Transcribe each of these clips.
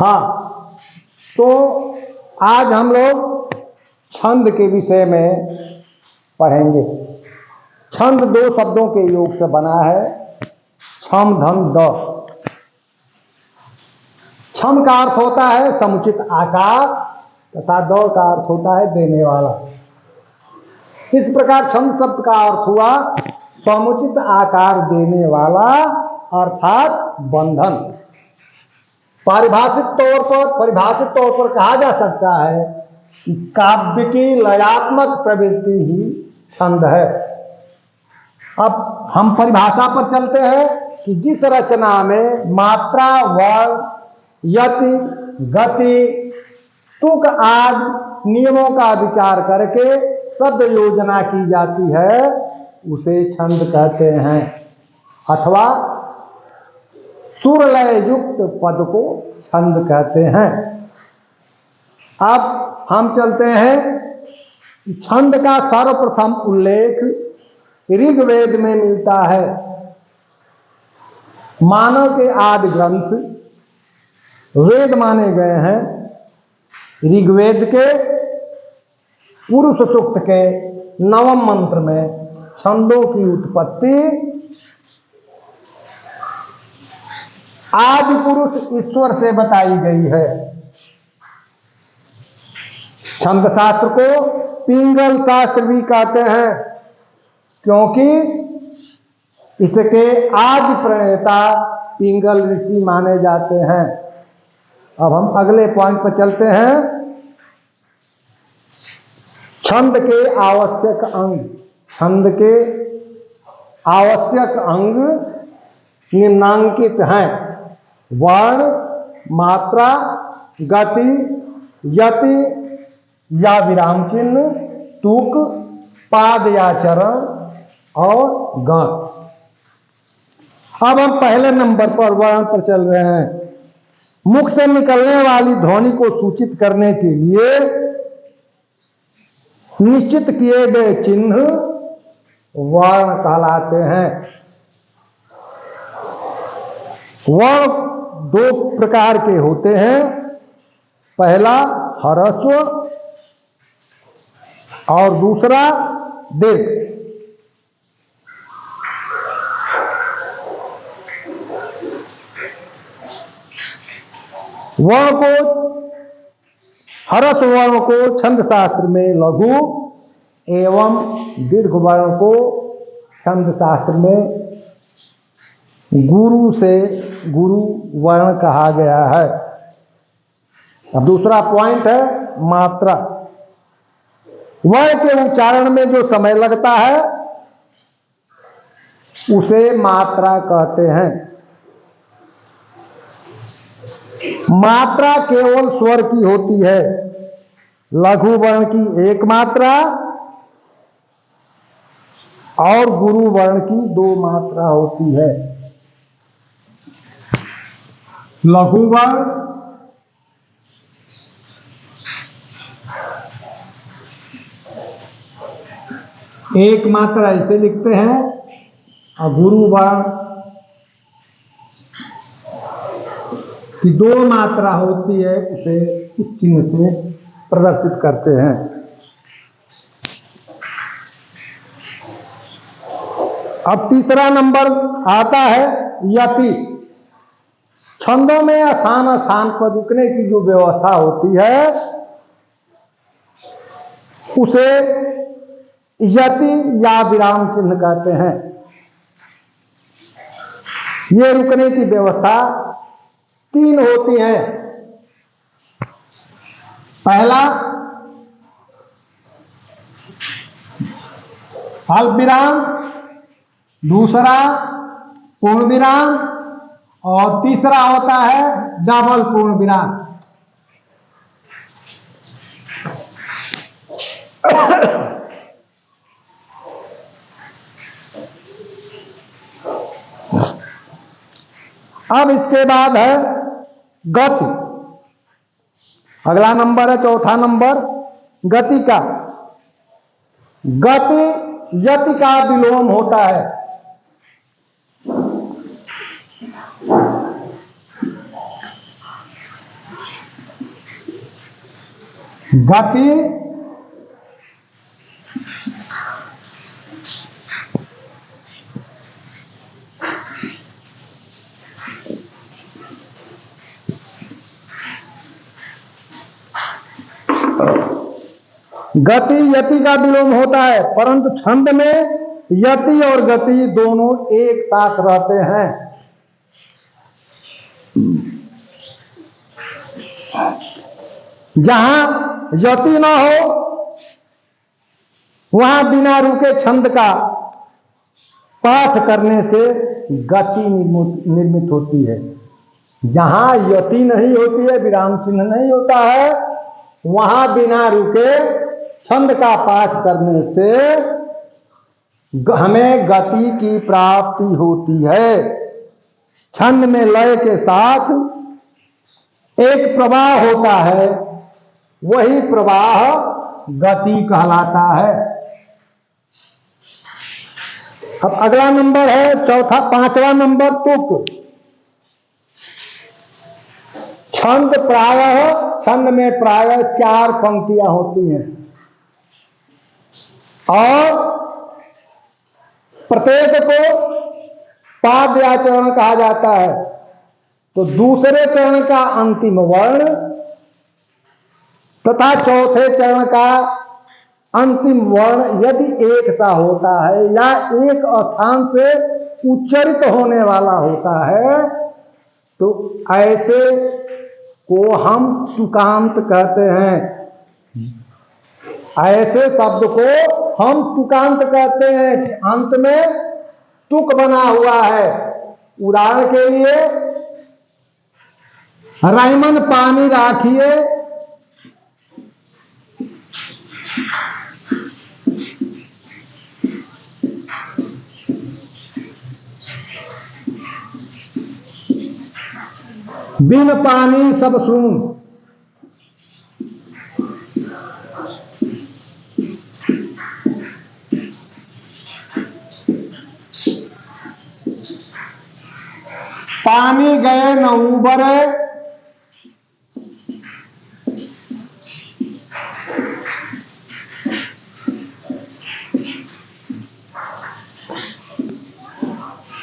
हाँ, तो आज हम लोग छंद के विषय में पढ़ेंगे। छंद दो शब्दों के योग से बना है, छम धम द। छम का अर्थ होता है समुचित आकार तथा द का अर्थ होता है देने वाला। इस प्रकार छंद शब्द का अर्थ हुआ समुचित आकार देने वाला अर्थात बंधन। परिभाषित तौर पर कहा जा सकता है कि काव्य की लयात्मक प्रवृत्ति ही छंद है। अब हम परिभाषा पर चलते हैं कि जिस रचना में मात्रा, वर्ण, यति, गति, तुक आदि नियमों का विचार करके शब्द योजना की जाती है उसे छंद कहते हैं, अथवा सुर लय युक्त पद को छंद कहते हैं। अब हम चलते हैं, छंद का सर्वप्रथम उल्लेख ऋग्वेद में मिलता है। मानव के आदि ग्रंथ वेद माने गए हैं। ऋग्वेद के पुरुष सूक्त के 9वें मंत्र में छंदों की उत्पत्ति आदि पुरुष ईश्वर से बताई गई है। छंद शास्त्र को पिंगल शास्त्र भी कहते हैं, क्योंकि इसके आदि प्रणेता पिंगल ऋषि माने जाते हैं। अब हम अगले पॉइंट पर चलते हैं। छंद के आवश्यक अंग। छंद के आवश्यक अंग निम्नांकित हैं: वर्ण, मात्रा, गति, यति या विराम चिन्ह, तुक, पाद या चरण और गण। अब हम पहले नंबर पर वर्ण पर चल रहे हैं। मुख से निकलने वाली ध्वनि को सूचित करने के लिए निश्चित किए गए चिन्ह वर्ण कहलाते हैं। वर्ण दो प्रकार के होते हैं। पहला ह्रस्व और दूसरा दीर्घ। वर्ण को, ह्रस्व वर्ण को छंद शास्त्र में लघु एवं दीर्घ वर्ण को छंद शास्त्र में गुरु वर्ण कहा गया है। अब दूसरा पॉइंट है मात्रा। वर्ण के उच्चारण में जो समय लगता है उसे मात्रा कहते हैं। मात्रा केवल स्वर की होती है। लघु वर्ण की एक मात्रा और गुरु वर्ण की 2 मात्रा होती है। लघु वर्ण एक मात्रा ऐसे लिखते हैं और गुरु वर्ण की 2 मात्रा होती है, उसे इस चिन्ह से प्रदर्शित करते हैं। अब तीसरा नंबर आता है यति। छंदों में स्थान स्थान पर रुकने की जो व्यवस्था होती है उसे यति या विराम चिन्ह कहते हैं। ये रुकने की व्यवस्था 3 होती है। पहला अल्प विराम, दूसरा पूर्ण विराम और तीसरा होता है डबल पूर्ण विराम। अब इसके बाद है गति। अगला नंबर है चौथा नंबर गति का। गति यति का विलोम होता है। गति गति यति का विलोम होता है, परंतु छंद में यति और गति दोनों एक साथ रहते हैं। जहां यति ना हो वहां बिना रुके छंद का पाठ करने से गति निर्मित होती है। जहां यति नहीं होती है, विराम चिन्ह नहीं होता है, वहां बिना रुके छंद का पाठ करने से हमें गति की प्राप्ति होती है। छंद में लय के साथ एक प्रवाह होता है, वही प्रवाह गति कहलाता है। अब अगला नंबर है पांचवा नंबर तुक। छंद में प्रायः 4 पंक्तियां होती हैं और प्रत्येक को पाद या चरण कहा जाता है। तो दूसरे चरण का अंतिम वर्ण तथा चौथे चरण का अंतिम वर्ण यदि एक सा होता है या एक स्थान से उच्चरित होने वाला होता है तो ऐसे को हम तुकांत कहते हैं। ऐसे शब्द को हम तुकांत कहते हैं कि अंत में तुक बना हुआ है। उदाहरण के लिए रायमन पानी राखिए, बिन पानी सब सून। पानी गए न उबरे,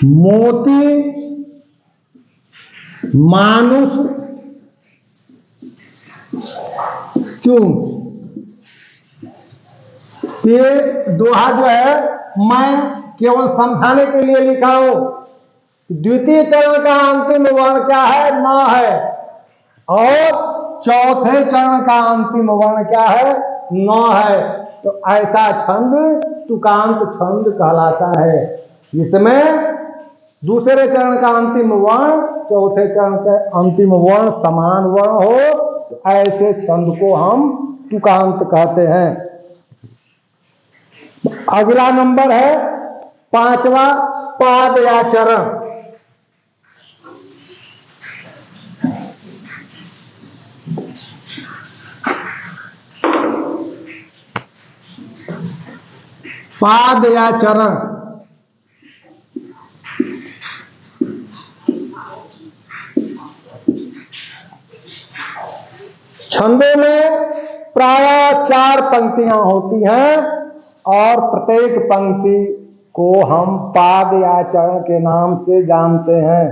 मोती मानुष चून। ये दोहा जो है मैं केवल समझाने के लिए लिखा हूं। द्वितीय चरण का अंतिम वर्ण क्या है? न है। और चौथे चरण का अंतिम वर्ण क्या है? न है। तो ऐसा छंद तुकांत छंद कहलाता है, जिसमें दूसरे चरण का अंतिम वर्ण चौथे चरण के अंतिम वर्ण समान वर्ण हो, तो ऐसे छंद को हम तुकांत कहते हैं। अगला नंबर है 5वां पाद या चरण। पाद या चरण छंदों में प्रायः 4 पंक्तियां होती हैं और प्रत्येक पंक्ति को हम पाद या चरण के नाम से जानते हैं,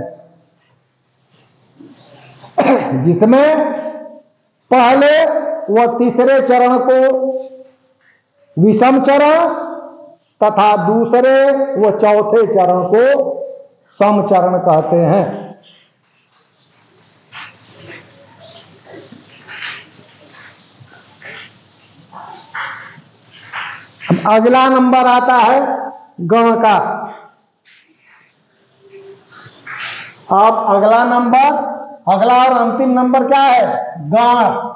जिसमें पहले व तीसरे चरण को विषम चरण तथा दूसरे व चौथे चरण को सम चरण कहते हैं। अगला नंबर आता है गण का। अब अगला और अंतिम नंबर क्या है? गण।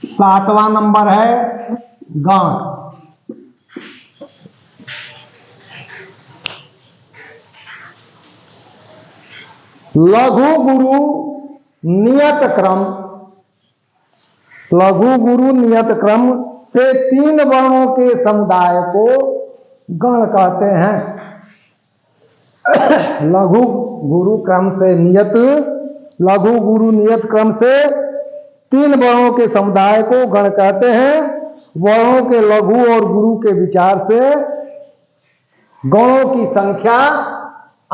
सातवां नंबर है गण। लघु गुरु नियत क्रम। लघु गुरु नियत क्रम से 3 वर्णों के समुदाय को गण कहते हैं। लघु गुरु क्रम से नियत, लघु गुरु नियत क्रम से 3 वर्णों के समुदाय को गण कहते हैं। वर्णों के लघु और गुरु के विचार से गणों की संख्या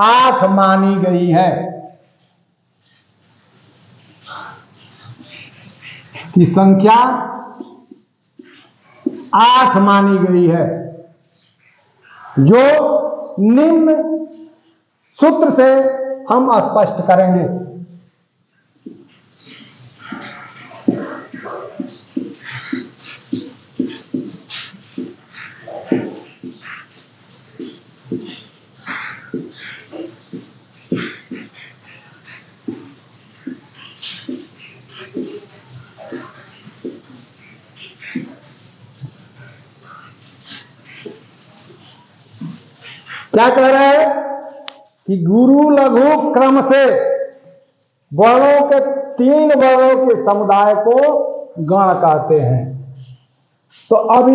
8 मानी गई है। की संख्या 8 मानी गई है, जो निम्न सूत्र से हम स्पष्ट करेंगे। क्या कह रहा है कि गुरु लघु क्रम से वर्णों के 3 वर्णों के समुदाय को गण कहते हैं। तो अब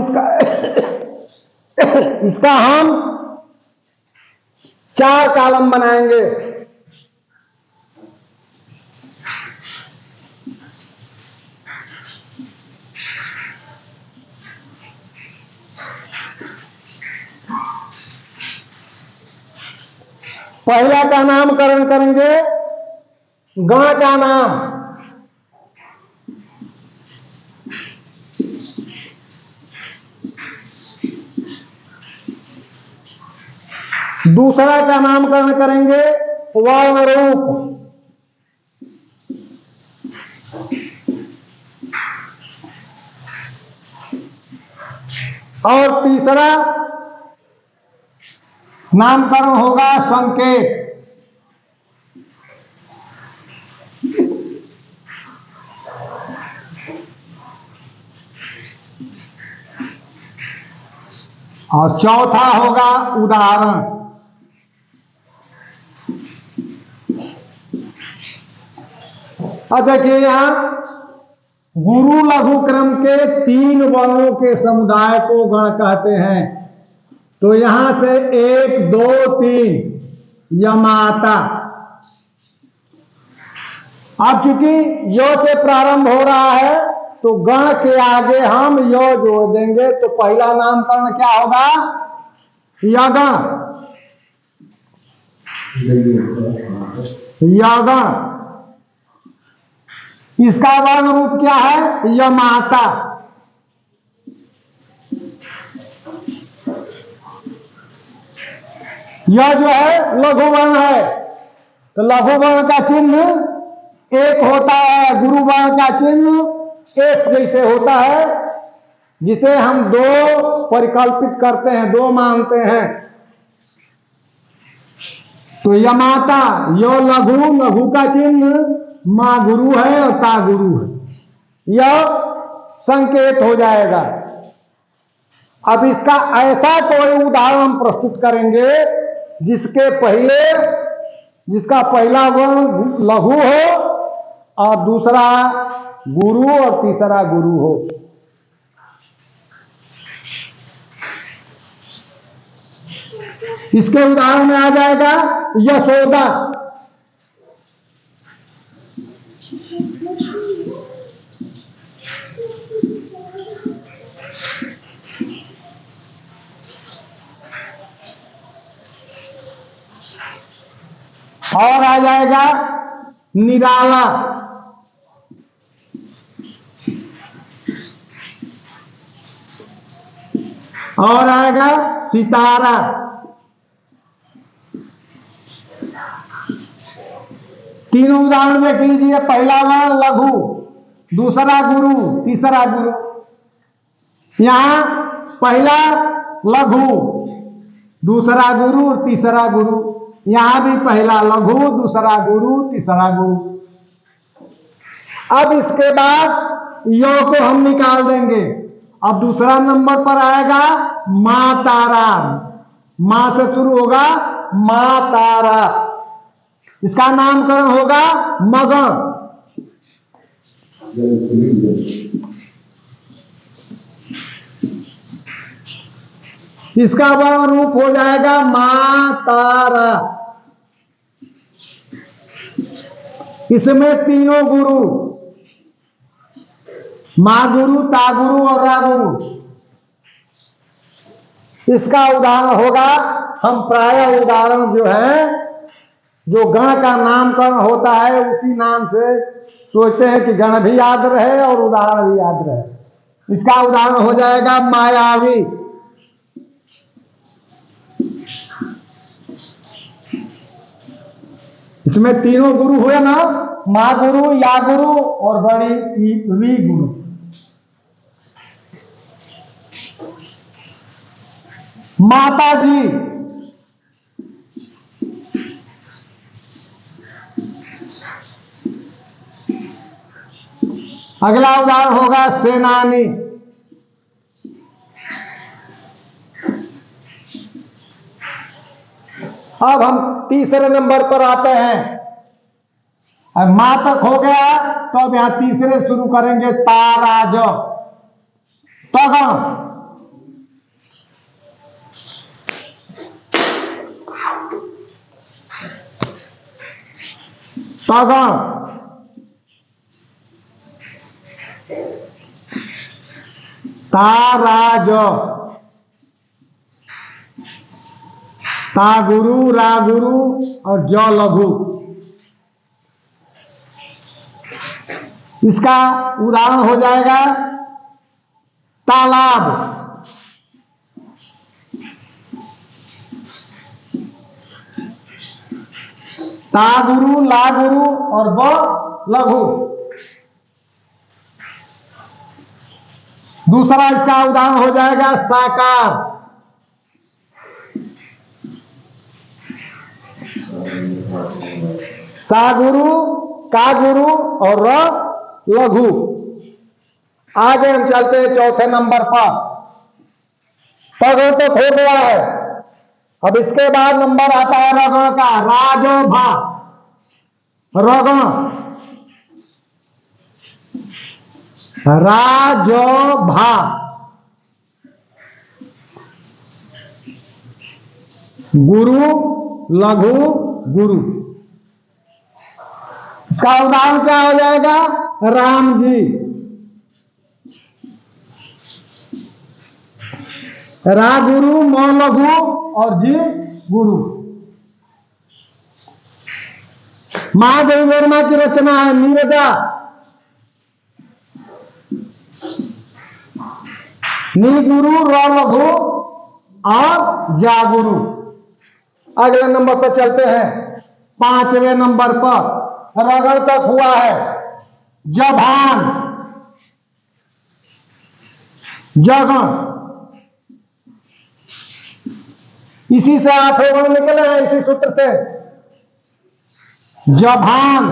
इसका हम 4 कॉलम बनाएंगे। पहला का नामकरण करेंगे गण का नाम, दूसरा का नामकरण करेंगे वर्ण रूप, और तीसरा नामकरण होगा संकेत। और चौथा होगा उदाहरण। अब देखिए यहां गुरु लघु क्रम के 3 वर्णों के समुदाय को गण कहते हैं। तो यहां से 1 2 3 यमाता। अब चूंकि यो से प्रारंभ हो रहा है तो गण के आगे हम यो जोड़ देंगे। तो पहला नामकरण क्या होगा? यगण। यगण। इसका वर्ण रूप क्या है? यमाता। यह जो है लघु वर्ण है, तो लघु वर्ण का चिन्ह 1 होता है। गुरु वर्ण का चिन्ह 1 जैसे होता है, जिसे हम 2 परिकल्पित करते हैं, 2 मानते हैं। तो यमाता, यो लघु, लघु का चिन्ह मां गुरु है और ता गुरु है। यह संकेत हो जाएगा। अब इसका ऐसा कोई उदाहरण हम प्रस्तुत करेंगे जिसका पहला वर्ण लघु हो और दूसरा गुरु और तीसरा गुरु हो। इसके उदाहरण में आ जाएगा यशोदा। और आ जाएगा निराला। और आएगा सितारा। तीनों उदाहरण देख लीजिए। पहला वर्ण लघु, दूसरा गुरु, तीसरा गुरु। यहां पहला लघु, दूसरा गुरु और तीसरा गुरु। यहां भी पहला लघु, दूसरा गुरु, तीसरा गुरु। अब इसके बाद यो को हम निकाल देंगे। अब दूसरा नंबर पर आएगा मां तारा। मां से शुरू होगा मां तारा। इसका नामकरण होगा मगन। इसका वर्ण रूप हो जाएगा मां तारा। इसमें तीनों गुरु, माँ गुरु, ता गुरु और रा गुरु, इसका उदाहरण होगा। हम प्रायः उदाहरण जो है, जो गण का नामकरण होता है उसी नाम से सोचते हैं कि गण भी याद रहे और उदाहरण भी याद रहे। इसका उदाहरण हो जाएगा मायावी। इसमें तीनों गुरु हुए ना, माँ गुरु, या गुरु और बड़ी वी गुरु। माता जी, अगला उदाहरण होगा सेनानी। अब हम तीसरे नंबर पर आते हैं। अब मां तक हो गया तो अब यहां तीसरे शुरू करेंगे। ताराज, तगण, तगण, ताराज, ता गुरु, रा गुरु और ज लघु। इसका उदाहरण हो जाएगा तालाब, ता गुरु, ला गुरु और ब लघु। दूसरा इसका उदाहरण हो जाएगा साकार, सा गुरु, का गुरु और र लघु। आगे हम चलते हैं चौथे नंबर पर। तगण तक हो गया है। अब इसके बाद नंबर आता है रगण का। राजो भा, रगण, राजो भा, गुरु, लघु, गुरु। इसका उदाहरण क्या हो जाएगा? राम जी, रा गुरु, म लघु और जी गुरु। महादेव वर्मा की रचना है नीरजा। नी गुरु, र लघु और जा गुरु। अगले नंबर पर चलते हैं। पांचवें नंबर पर रगड़ तक हुआ है। जभान, जगण, इसी से आठों गण निकले हैं, इसी सूत्र से। जभान,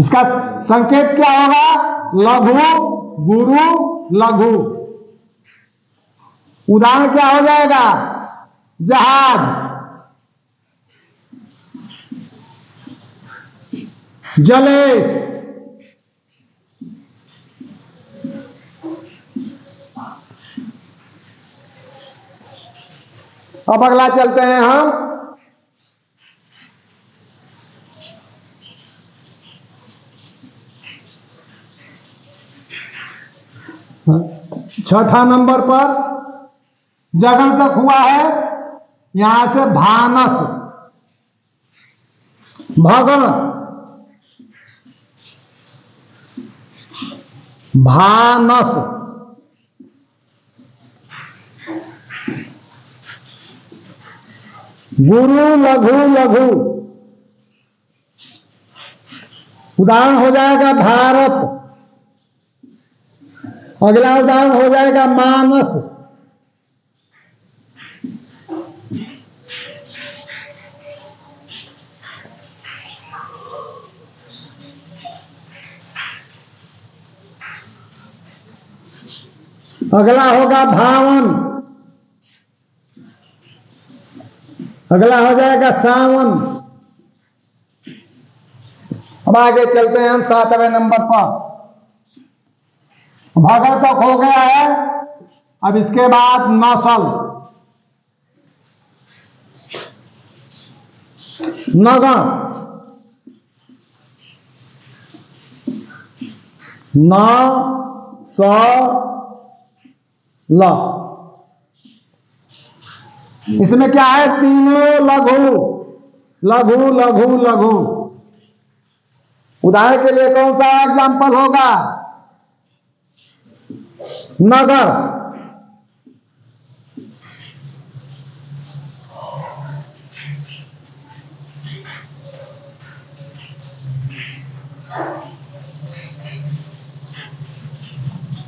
इसका संकेत क्या होगा? लघु, गुरु, लघु। उदाहरण क्या हो जाएगा? जहाज, जलेश, अब अगला चलते हैं हम। छठा नंबर पर जगन तक हुआ है। यहां से भानस, भगण, भानस, गुरु, लघु, लघु। उदाहरण हो जाएगा भारत। अगला उदाहरण हो जाएगा मानस। अगला होगा भावन। अगला हो जाएगा सावन। अब आगे चलते हैं हम सातवें नंबर पर। भगड़ तक हो गया है। अब इसके बाद नौसल। नगण न स ल, इसमें क्या है? तीनों लघु लघु लघु लघु। उदाहरण के लिए कौन सा एग्जाम्पल होगा? नगर,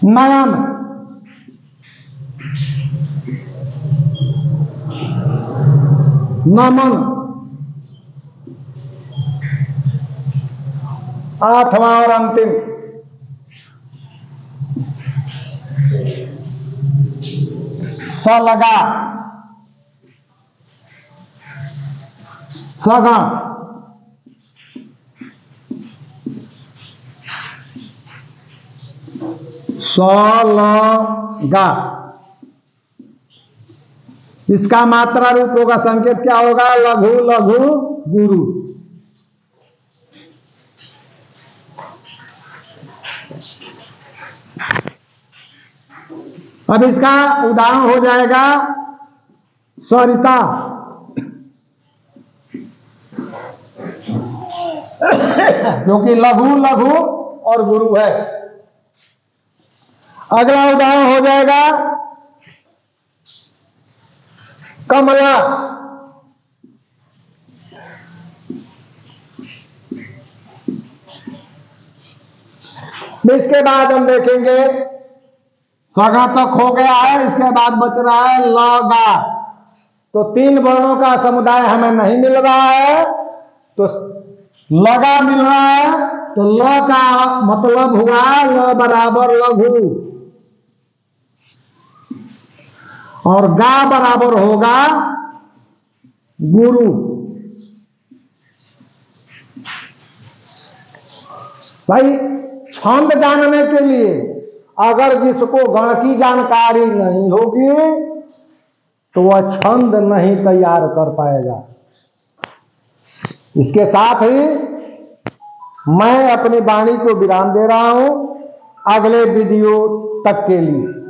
नयन, नमन, आठवां और अंतिम सलगा, सगण, सलगा। इसका मात्रा रूप होगा, संकेत क्या होगा? लघु लघु गुरु। अब इसका उदाहरण हो जाएगा सरिता, क्योंकि लघु लघु और गुरु है। अगला उदाहरण हो जाएगा कमला, इसके बाद हम देखेंगे सगा तक हो गया है, इसके बाद बच रहा है लगा। तो तीन वर्णों का समुदाय हमें नहीं मिल रहा है, तो लगा मिल रहा है। तो ल का मतलब हुआ ल बराबर लघु, और गा बराबर होगा गुरु। भाई छंद जानने के लिए अगर जिसको गण की जानकारी नहीं होगी तो वह छंद नहीं तैयार कर पाएगा। इसके साथ ही मैं अपनी वाणी को विराम दे रहा हूं अगले वीडियो तक के लिए।